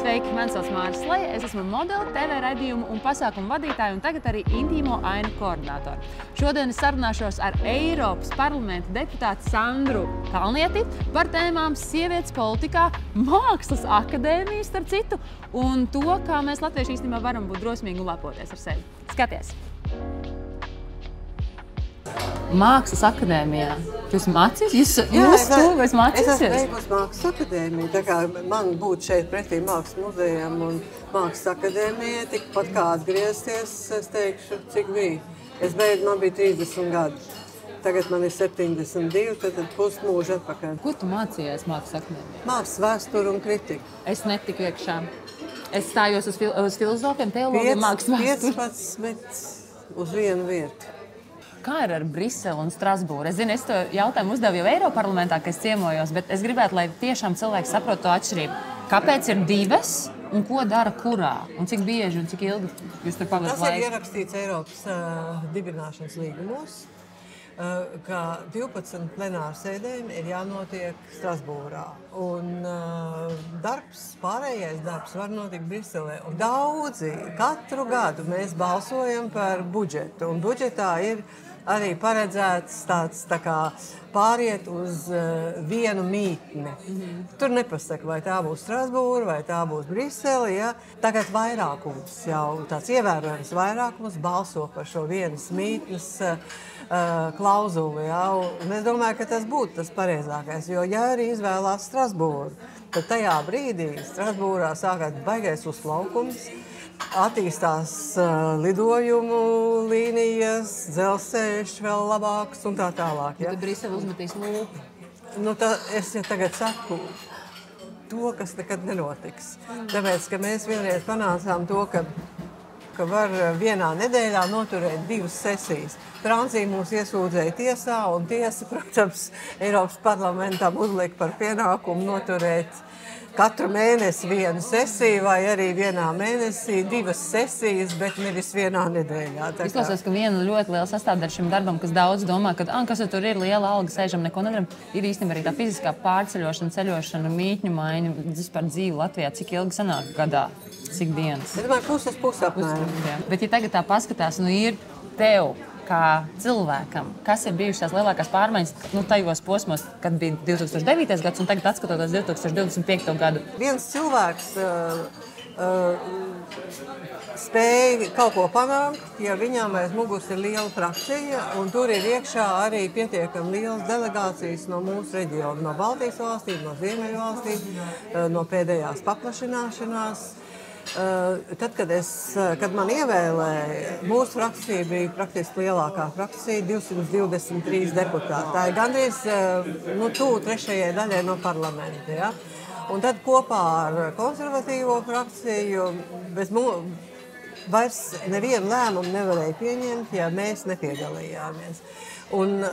Sveiki, mani sauc Māris Leja, es esmu modeli, TV raidījumu un pasākumu vadītāja un tagad arī intīmo ainu koordinātori. Šodien es sarunāšos ar Eiropas parlamenta deputāti Sandru Kalnieti par tēmām sievietes politikā, mākslas akadēmiju starp citu un to, kā mēs latvieši īstenībā varam būt drosmīgi un lepoties ar sevi. Skaties! Mākslas akadēmijā. Jūs mācījāties? Jūs mācījāties? Es esmu beigusi Mākslas akadēmiju, tā kā man būtu šeit pretī Mākslas muzejam un Mākslas akadēmijai, tikpat kā atgriezties, es teikšu, cik bija. Es beidzu, man bija 30 gadi. Tagad man ir 72, tad pusmūžu atpakaļ. Kur tu mācījies Mākslas akadēmijā? Mākslas vēsturi un kritiku. Es netiku iekšā. Es stājos uz filozofiem, teologiem, mākslas vēsturi. 15 uz vienu vietu. Kā ir ar Briseli un Strasbūru? Es zinu, es to jautājumu uzdevu jau Eiroparlamentā, kad es ciemojos, bet es gribētu, lai tiešām cilvēki saprot to atšķirību. Kāpēc ir divas un ko dara kurā? Un cik bieži un cik ilgi jūs tur pavadat laiku? Tas ir ierakstīts Eiropas dibināšanas līgumos, ka 12 plenāru sēdēm ir jānotiek Strasbūrā. Un pārējais darbs var notikt Briselē. Un daudzi, katru gadu mēs balsojam par budžetu. Un budžetā ir arī paredzēts tāds tā kā pāriet uz vienu mītni. Tur nepasaka, vai tā būs Strasbūra, vai tā būs Brisele. Ja? Tagad vairākums, jau tāds ievērojams vairākums balso par šo vienas mītnes klauzuli. Ja? Un es domāju, ka tas būtu tas pareizākais, jo ja arī izvēlās Strasbūru, tad tajā brīdī Strasbūrā sākās baigais uzplaukums, attīstās lidojumu līnijas, dzelzceļš vēl labāks un tā tālāk. Ja? Tad Brisele uzmetīs lūpu. Nu, es ja tagad saku to, kas nekad nenotiks. Tāpēc, ka mēs vienreiz panācām to, ka var vienā nedēļā noturēt 2 sesijas. Francija mūs iesūdzēja tiesā, un tiesa, protams, Eiropas parlamentam uzlika par pienākumu noturēt katru mēnesi vienu sesiju, vai arī vienā mēnesī 2 sesijas, bet nevis vienā nedēļā. Izklausās, ka viena ļoti liela sastāvdaļa šim darbam, kas daudz domā, ka kas tur ir liela alga, sēžam, neko nedaram, ir īstenībā arī tā fiziskā pārceļošana, ceļošana, mītņu maiņa, vispār dzīve Latvijā, cik ilgi sanāk gadā, cik dienas. Es domāju, puses apmēram. Bet ja tagad tā paskatās, ir tev kā cilvēkam, kas ir bijušas tās lielākās pārmaiņas tajos posmos, kad bija 2009. gads un tagad atskatoties 2025. gadu? Viens cilvēks spēja kaut ko panākt, ja viņām aiz muguras ir liela frakcija, un tur ir iekšā arī pietiekami lielas delegācijas no mūsu reģiona, no Baltijas valstīm, no Ziemeļu valstīm, no pēdējās paplašināšanās. Tad, kad man ievēlēja, mūsu frakcija bija praktiski lielākā frakcija, 223 deputāti. Tā ir gandrīz tuvu 3. daļai no parlamenta. Ja? Un tad kopā ar konservatīvo frakciju vairs nevienu lēmumu nevarēja pieņemt, ja mēs nepiedalījāmies. Un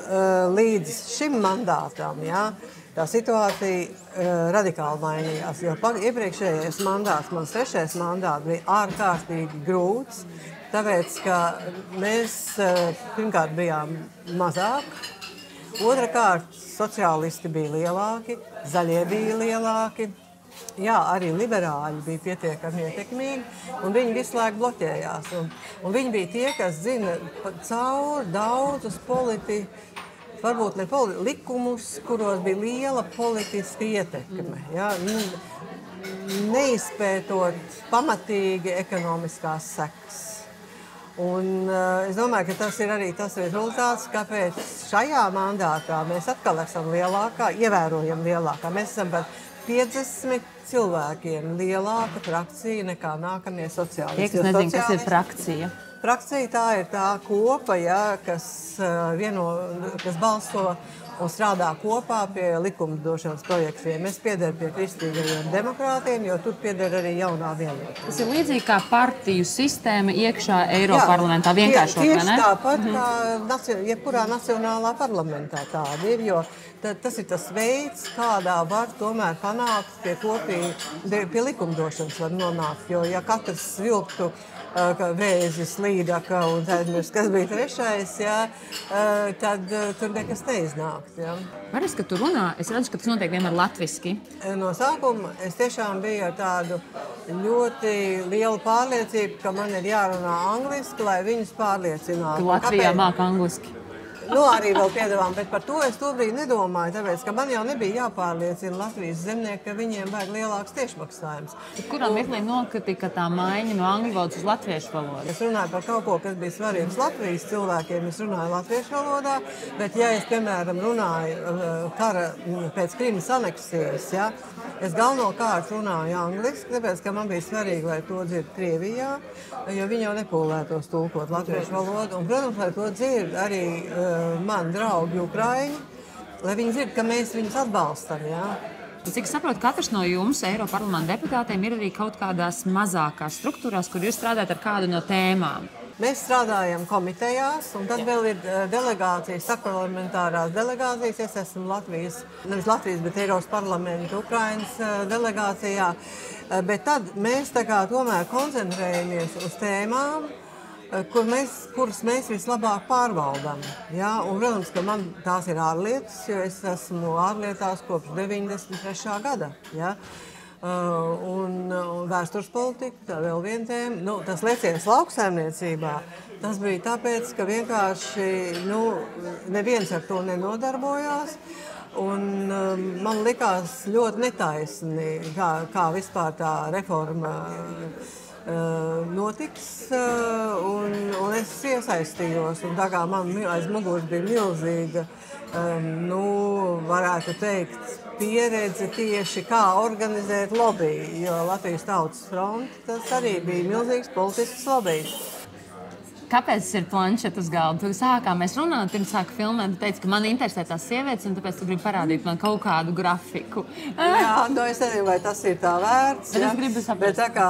līdz šim mandātam, ja, tā situācija radikāli mainījās, jo iepriekšējais mandāts, mans 3. mandāts, bija ārkārtīgi grūts, tāpēc, ka mēs pirmkārt bijām mazāk, otrakārt sociālisti bija lielāki, zaļie bija lielāki, jā, arī liberāļi bija pietiekami ietekmīgi, un viņi visu laiku bloķējās. Un viņi bija tie, kas zina cauri daudzus varbūt ne likumus, kuros bija liela politiska ietekme. Ja? Neizpētot pamatīgi ekonomiskās sekas. Un es domāju, ka tas ir arī tas rezultāts, kāpēc šajā mandātā mēs atkal esam ievērojami lielākā. Mēs esam par 50 cilvēkiem lielāka frakcija nekā nākamie sociālisti. Tie, kas nezin, kas ir frakcija? Frakcija tā ir tā kopa, ja, kas balso un strādā kopā pie likumdošanas projektiem. Es piederu pie kristīgajiem demokrātiem, jo tur pieder arī jaunā vienība. Tas ir līdzīgi kā partiju sistēma iekšā Eiroparlamentā vienkāršot, vai ne? Tieši tāpat kā jebkurā nacionālā parlamentā tāda ir, jo tas ir tas veids, kādā var tomēr panākt pie likumdošanas var nonākt, jo ja katrs vilktu Vēzis, Līdaka un kas bija trešais, jā, tad tur nekas neiznāks. Jā. Varēs, ka tu runā, es redzu, ka tas notiek vienmēr latviski. No sākuma es tiešām biju ar tādu ļoti lielu pārliecību, ka man ir jārunā angliski, lai viņus pārliecinātu. Tu Latvijā māki angliski. Arī vēl piedāvām, bet par to es tobrīd nedomāju, tāpēc, ka man jau nebija jāpārliecina Latvijas zemnieki, ka viņiem vajag lielāks tiešmaksājums. Kurā mirklī nokritika tā maiņa no angļu valodas uz latviešu valodu? Es runāju par kaut ko, kas bija svarīgs Latvijas cilvēkiem, es runāju latviešu valodā, bet ja es, piemēram, runāju kara pēc Krimas aneksijas, ja, es galvenokārt runāju angliski, tāpēc, ka man bija svarīgi, lai to dzird Krievijā, jo viņi jau nepūlētos tulkot latviešu valodu, un, protams, lai to dzird arī mani draugi Ukraiņi, lai viņi dzird, ka mēs viņus atbalstam, jā. Cik saprotu, katrs no jums, Eiroparlamenta deputātiem, ir arī kaut kādās mazākās struktūrās, kur jūs strādājat ar kādu no tēmām. Mēs strādājam komitejās, un tad vēl ir delegācijas, starpparlamentārās delegācijas. Es esmu nevis Latvijas, bet Eiropas parlamenta Ukrainas delegācijā. Bet tad mēs tā kā tomēr koncentrējamies uz tēmām, kuras mēs vislabāk pārvaldam. Ja? Un, protams, ka man tās ir ārlietas, jo es esmu ārlietās kopš 93. gada. Ja? Un vēstures politika, tā vēl viena tēma. Tas leciens lauksaimniecībā, tas bija tāpēc, ka vienkārši neviens ar to nenodarbojās. Un man likās ļoti netaisni, kā vispār tā reforma notiks, un es iesaistījos, un tā kā man aiz muguras bija milzīga, varētu teikt, pieredze tieši kā organizēt lobby, jo Latvijas Tautas fronte, tas arī bija milzīgs politisks lobbyis. Kāpēc tas ir planšets uz galda? Tu sākām mēs runāt, pirms sāka filmēt, tu teici, ka man interesē tās sievietes, un tāpēc tu gribi parādīt man kaut kādu grafiku. Jā, es nezinu, vai tas ir tā vērts. Bet es gribu saprast. Bet tā kā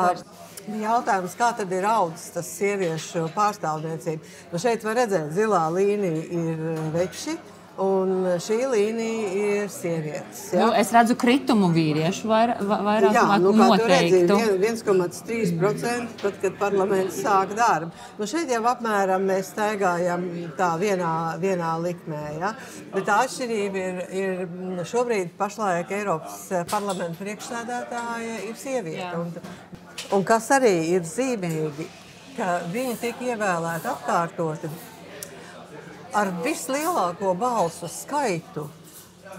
jautājums, kā tad ir audzis tas sieviešu pārstāvniecība? Šeit var redzēt, zilā līnija ir veči, un šī līnija ir sievietes. Ja? Es redzu kritumu vīriešu vairāk noteiktu. 1,3%, tad, kad parlaments sāk darbu. Šeit jau apmēram mēs staigājam tā vienā likmē. Ja? Bet tā atšķirība ir šobrīd pašlaik Eiropas parlamenta priekšsēdētāja ir sieviete. Un kas arī ir zīmīgi, ka viņa tika ievēlēta atkārtoti ar vislielāko balsu skaitu,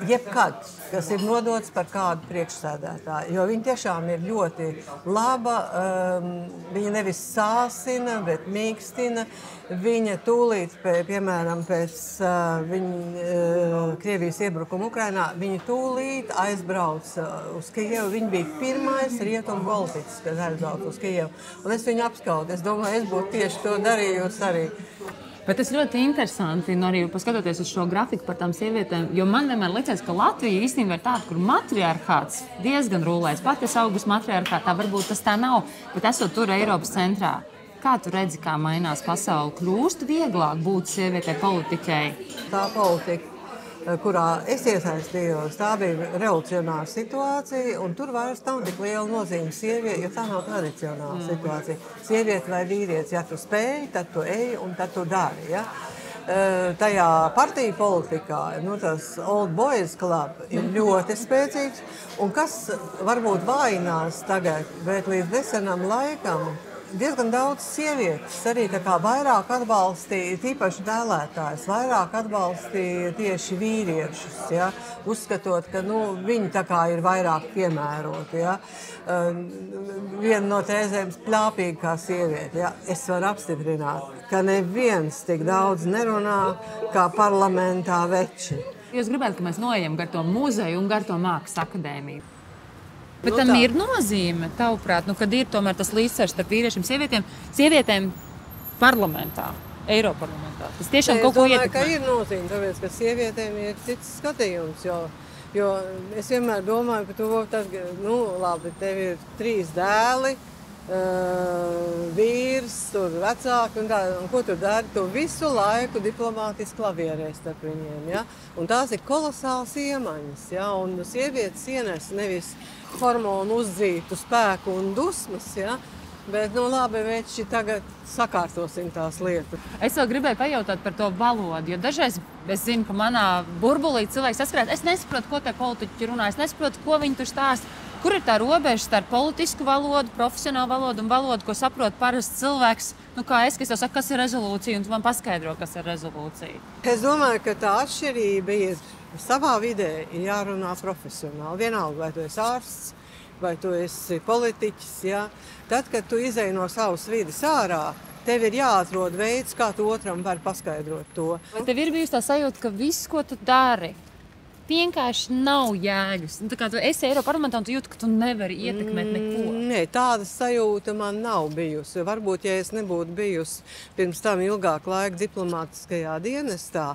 jebkad, kas ir nodots par kādu priekšsēdētāju. Jo viņa tiešām ir ļoti laba, viņa nevis sāsina, bet mīkstina. Viņa tūlīt, piemēram, pēc Krievijas iebrukuma Ukrainā, viņa tūlīt aizbrauca uz Kijevu. Viņa bija pirmais rietumu politiķis, kas aizbrauca uz Kijevu. Un es viņu apskaudu. Es domāju, es būtu tieši to darījusi arī. Bet tas ļoti interesanti, arī paskatoties uz šo grafiku par tām sievietēm, jo man vienmēr liekas, ka Latvija īstenībā ir tāda, kur matriarchāts diezgan rulēs. Pat es augus matriarchātā, varbūt tas tā nav, bet esot tur Eiropas centrā. Kā tu redzi, kā mainās pasaule? Kļūst vieglāk būt sievietei politikai? Tā politika, kurā es iesaistījos, tā bija revolucionāra situācija, un tur vairs nav tik liela nozīme sieviete, jo tā nav tradicionāla situācija. Sieviete vai vīrietis, ja tu spēj, tad tu ej un tad tu dari. Ja? Tajā partiju politikā, tas Old Boys Club ir ļoti spēcīgs, un kas varbūt vājinās tagad, bet līdz nesenam laikam, diezgan daudz sievietes arī tā kā vairāk atbalstīja, tīpaši dēlētājs, vairāk atbalstīja tieši vīriešus, ja? Uzskatot, ka viņi tā kā ir vairāk piemēroti. Ja? Viena no tēzēm pļāpīga kā sieviete. Ja? Es varu apstiprināt, ka neviens tik daudz nerunā kā parlamentā veči. Jūs gribētu, ka mēs noejam gar to muzeju un gar to mākslas akadēmiju. Bet tam ir nozīme, tavuprāt, kad ir tomēr tas līdzsvars starp vīriešiem un sievietēm parlamentā, Eiroparlamentā. Tas tiešām kaut ko ietekmē. Es domāju, ka ir nozīme, tāpēc, ka sievietēm ir cits skatījums, jo es vienmēr domāju, ka labi, tev ir 3 dēli, vīrs, tur vecāki un tā, un ko tu dari? Tu visu laiku diplomātiski klavierēs starp viņiem, ja? Un tās ir kolosāls iemaņas, ja? Un sievietes ienes nevis hormonu uzdzītu spēku un dusmas, ja? Bet, labi, veči, tagad sakārtosim tās lietas. Es vēl gribēju pajautāt par to valodu, jo dažreiz es zinu, ka manā burbulī cilvēks saskarās. Es nesaprotu, ko te politiķi runā, es nesaprotu, ko viņi tur stāsta. Kur ir tā robeža starp politisku valodu, profesionālu valodu un valodu, ko saprot parasts cilvēks? Kā es tev saku, kas ir rezolūcija, un tu man paskaidro, kas ir rezolūcija. Es domāju, ka tā atšķirība ir savā vidē jārunā profesionāli. Vienalga, vai tu esi ārsts, vai tu esi politiķis, ja? Tad, kad tu izej no savas vides ārā, tev ir jāatrod veids, kā tu otram var paskaidrot to. Vai tev ir bijusi tā sajūta, ka viss, ko tu dari, vienkārši nav jēgas? Tā kā tu esi Eiroparlamentā un tu jūti, ka tu nevari ietekmēt neko. Nē, tāda sajūta man nav bijusi. Varbūt, ja es nebūtu bijusi pirms tam ilgāku laiku diplomātiskajā dienestā,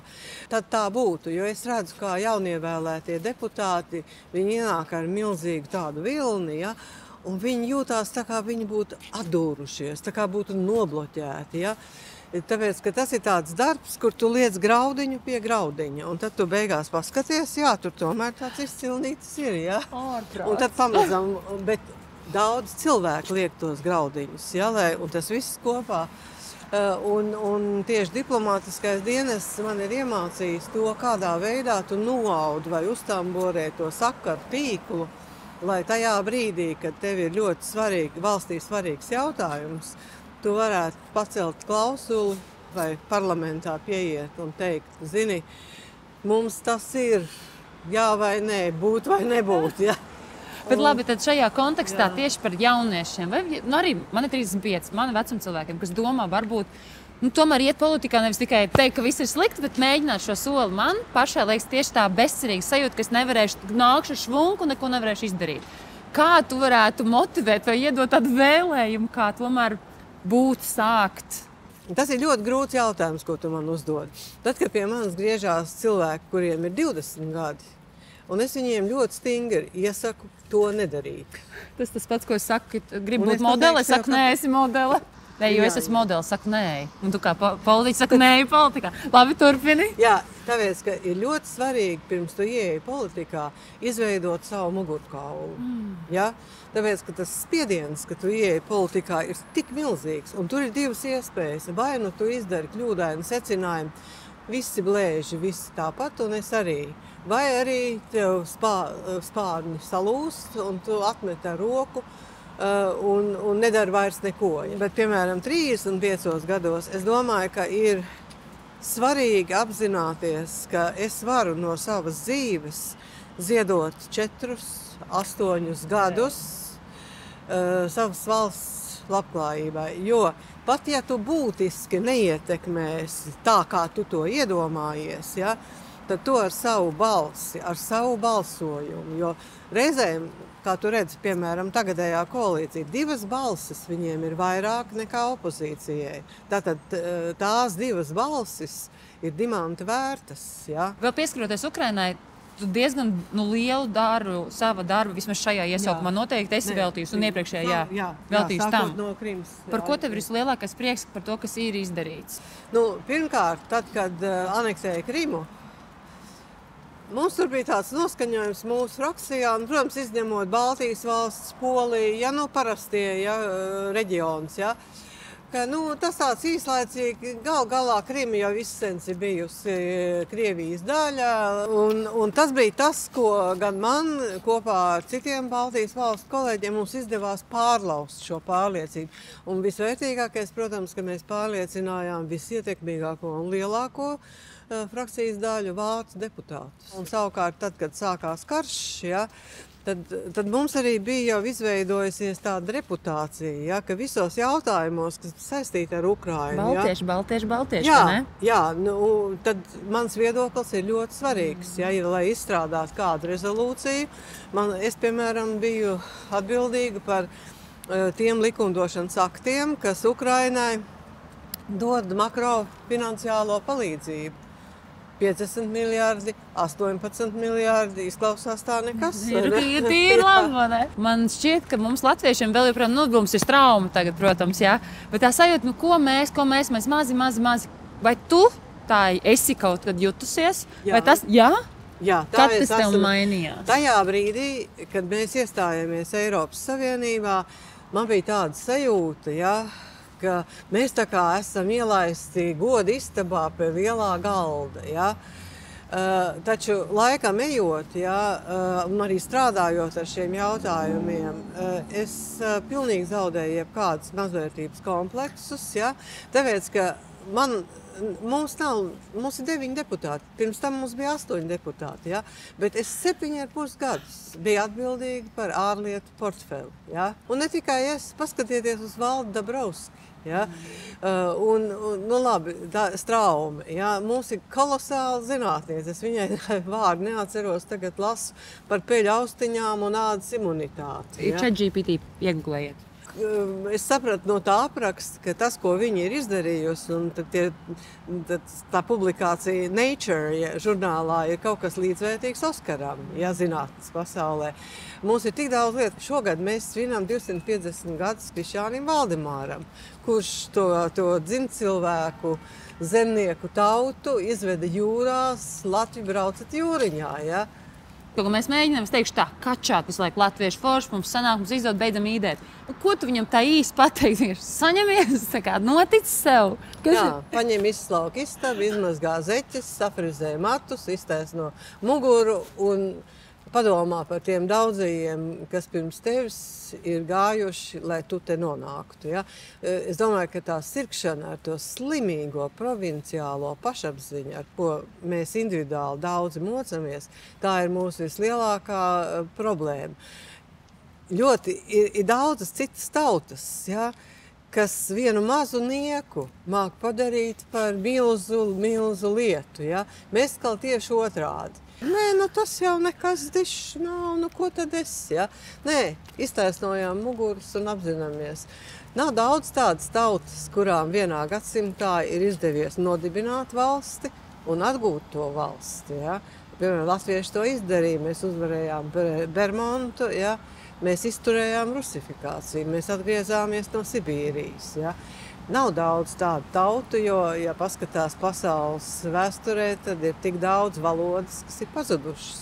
tad tā būtu. Jo es redzu, kā jaunievēlētie deputāti, viņi ienāk ar milzīgu tādu vilni, ja? Un viņi jūtās tā, kā viņi būtu atdūrušies, tā kā būtu nobloķēti. Ja? Tāpēc, ka tas ir tāds darbs, kur tu liec graudiņu pie graudiņa. Un tad tu beigās paskaties, jā, tur tomēr tāds izcilnītis ir. Ja? Un tad pamazam, bet daudz cilvēku liek tos graudiņus, ja? Un tas viss kopā. Un tieši diplomātiskais dienests man ir iemācījis to, kādā veidā tu noaudi vai uztamborē to sakaru tīklu, lai tajā brīdī, kad tev ir ļoti valstī svarīgs jautājums, tu varētu pacelt klausuli vai parlamentā pieiet un teikt, zini, mums tas ir jā vai nē, būt vai nebūt. Ja? Bet labi, tad šajā kontekstā tieši par jauniešiem, vai arī man ir 35, mani vecuma cilvēkiem, kas domā varbūt, tomēr iet politikā nevis tikai teikt, ka viss ir slikti, bet mēģināt šo soli. Man pašai liekas tieši tā bezcerīga sajūta, ka es nākšu švunku un neko nevarēšu izdarīt. Kā tu varētu motivēt vai iedot tādu vēlējumu, kā tomēr būt sākt? Tas ir ļoti grūts jautājums, ko tu man uzdod. Tad, kad pie manis griežās cilvēki, kuriem ir 20 gadi, un es viņiem ļoti stingri iesaku to nedarīt. Tas pats, ko es saku, ka gribu būt modeli, es saku, nē, esi modele. Nē, jo es esmu modelis, saku nē. Un tu kā politiķis saki nē politikā. Labi, turpini. Jā, tāpēc, ka ir ļoti svarīgi pirms tu ieeji politikā izveidot savu mugurkaulu. Ja? Tāpēc, ka tas spiediens, ka tu ieeji politikā, ir tik milzīgs. Un tur ir divas iespējas. Vai nu tu izdari kļūdainu secinājumu, visi blēži, visi tāpat, un es arī. Vai arī tev spārni salūst, un tu atmet ar roku, un nedara vairs neko. Bet, piemēram, 35 gados es domāju, ka ir svarīgi apzināties, ka es varu no savas dzīves ziedot 4, 8 gadus savas valsts labklājībai. Jo pat ja tu būtiski neietekmēsi tā, kā tu to iedomājies, ja, tad to ar savu balsi, ar savu balsojumu. Jo reizēm, kā tu redzi, piemēram, tagadējā koalīcija, 2 balsis viņiem ir vairāk nekā opozīcijai. Tātad tās 2 balsis ir dimanta vērtas. Ja? Vēl pieskaroties Ukrainai, tu diezgan lielu sava darbu, vismaz šajā iesaukumā noteikti esi veltījusi un iepriekšējā veltījusi tam. No Krimas, par ko tev ir vislielākais prieks par to, kas ir izdarīts? Pirmkārt, tad, kad aneksēja Krimu, mums tur bija tāds noskaņojums mūsu frakcijā, un, protams, izņemot Baltijas valsts, Poliju, parastie reģions. Ja, ka, tas tāds īslaicīgi, galā Krima jau izsens ir bijusi Krievijas daļa, un tas bija tas, ko gan man kopā ar citiem Baltijas valstu kolēģiem mums izdevās pārlaust šo pārliecību. Un visvērtīgākais, protams, ka mēs pārliecinājām visietekmīgāko un lielāko frakcijas daļu vācu deputātus. Un savukārt, tad, kad sākās karš, ja, tad mums arī bija jau izveidojusies tāda reputācija, ja, ka visos jautājumos, kas saistīti ar Ukrainu. Baltieši, jā, ne? Jā, tad mans viedoklis ir ļoti svarīgs, ja, lai izstrādātu kādu rezolūciju. Es, piemēram, biju atbildīga par tiem likumdošanas aktiem, kas Ukrainai dod makrofinanciālo palīdzību. 50 miljardi, 18 miljardi, izklausās tā nekas. Ir labi, ne? Man šķiet, ka mums latviešiem vēl joprojām, mums ir trauma tagad, protams, jā. Bet tā sajūta, ko mēs mazi. Vai tu tā esi kaut kad jutusies? Jā. Vai tas, jā? Jā, kad tas tev mainījās? Tajā brīdī, kad mēs iestājāmies Eiropas Savienībā, man bija tāda sajūta, ja, ka mēs tā kā esam ielaisti goda istabā pie lielā galda. Ja. Taču laikam ejot, ja, un arī strādājot ar šiem jautājumiem, es pilnīgi zaudēju jebkādus mazvērtības kompleksus, ja, tāpēc, ka mums ir 9 deputāti, pirms tam mums bija 8 deputāti, ja, bet es 7,5 gadus biju atbildīga par ārlietu portfeli. Ja, un ne tikai es, paskatieties uz Valdu Dabrovski. Ja? Nu labi, Straume. Ja? Mums ir kolosāli zinātniece. Es viņai vārdu neatceros, tagad lasu par peļu austiņām un ādas imunitāti. Ja? ChatGPT iegūlējiet. Es sapratu no tā apraksta, ka tas, ko viņi ir izdarījusi, un tā publikācija Nature žurnālā ir kaut kas līdzvērtīgs Oskaram, ja, zinātnes pasaulē. Mums ir tik daudz lietu. Šogad mēs svinam 250 gadus Krišjānim Valdemāram, kurš to dzimtcilvēku, zemnieku tautu izveda jūrās, Latviju braucat jūriņā. Ja? Ko mēs mēģinām, es teikšu tā, kačāt visu laiku latviešu forši, mums sanāk, mums izdod, beidzam īdēt. Nu, ko tu viņam tā īsti pateikt? Saņemies, tā kā noticis sev. Jā, paņem izslauka istabu, izmazgā zeķes, safrizē matus, iztaisno muguru un padomā par tiem daudzajiem, kas pirms tevis ir gājuši, lai tu te nonāktu. Ja? Es domāju, ka tā sirkšana ar to slimīgo provinciālo pašapziņu, ar ko mēs individuāli daudzi mocamies, tā ir mūsu vislielākā problēma. Ļoti ir daudzas citas tautas, ja, kas vienu mazu nieku māk padarīt par milzu lietu. Ja? Mēs kā tieši otrādi. Nē, nu tas jau nekas dišs nav, nu ko tad es, ja? Nē, iztaisnojām muguras un apzināmies. Nav daudz tādas tautas, kurām vienā gadsimtā ir izdevies nodibināt valsti un atgūt to valsti, ja? Piemēram, latvieši to izdarīja, mēs uzvarējām Bermontu, ja? Mēs izturējām rusifikāciju, mēs atgriezāmies no Sibīrijas, ja? Nav daudz tādu tautu, jo, ja paskatās pasaules vēsturē, tad ir tik daudz valodas, kas ir pazudušas.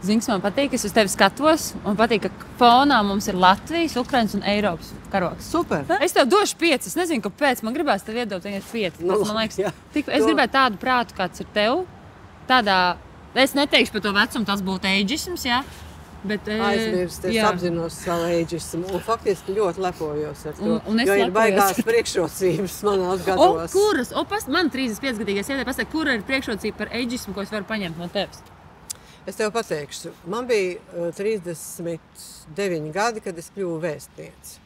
Zini, man patīk, es uz tevi skatos, un patīk, ka fonā mums ir Latvijas, Ukrainas un Eiropas karoks. Super! Es tev došu 5, es nezinu, kāpēc, man gribās tev iedot 5. Nu, man liekas, jā, es gribētu tādu prātu, kāds ir tev. Tādā, es neteikšu par to vecumu, tas būtu eidžisms, jā. Bet, aizmirst, es apzinos savu eidžismu un faktiski ļoti lepojos ar to, jo ir lepojos. Baigās priekšrocības manos gados. Kuras? Man 35-gadīgais sēdē pasaka, kura ir priekšrocība par eidžismu, ko es varu paņemt no tevis? Es tev pateikšu, man bija 39 gadi, kad es kļuvu vēstniece.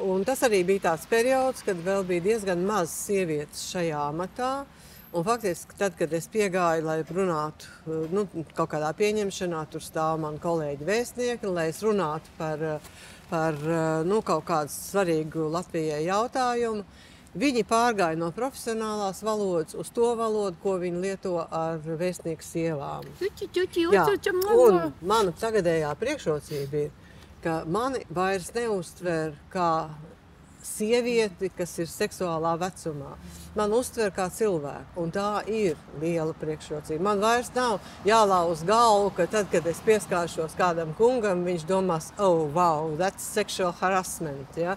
Un tas arī bija tāds periods, kad vēl bija diezgan maz sievietes šajā amatā. Un faktiski tad, kad es piegāju, lai runātu kaut kādā pieņemšanā, tur stāv mani kolēģi vēstnieki, lai es runātu par kaut kādu svarīgu Latvijai jautājumu, viņi pārgāja no profesionālās valodas uz to valodu, ko viņi lieto ar vēstnieku sievām. Jā, un mana tagadējā priekšrocība ir, ka mani vairs neuztver kā sievieti, kas ir seksuālā vecumā. Man uztver kā cilvēku, un tā ir liela priekšrocība. Man vairs nav jālauz galvu, ka tad, kad es pieskāršos kādam kungam, viņš domās, oh, wow, that's sexual harassment, ja?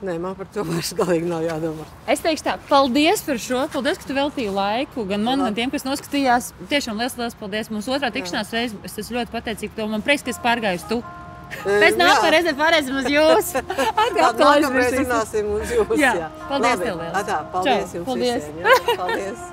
Nē, man par to vairs galīgi nav jādomā. Es teikšu tā, paldies par šo, paldies, ka tu veltīji laiku, gan man, gan tiem, kas noskatījās. Tiešām liels paldies. Mums otrā tikšanās reize, es esmu ļoti pateicīga tev, man prieks, ka es pārgāju tu. Pēc nākamā reize pārēsim uz jūs. Nākamreiz runāsim uz jūs. Jā. Paldies tev liels. Paldies jums visiem. Paldies.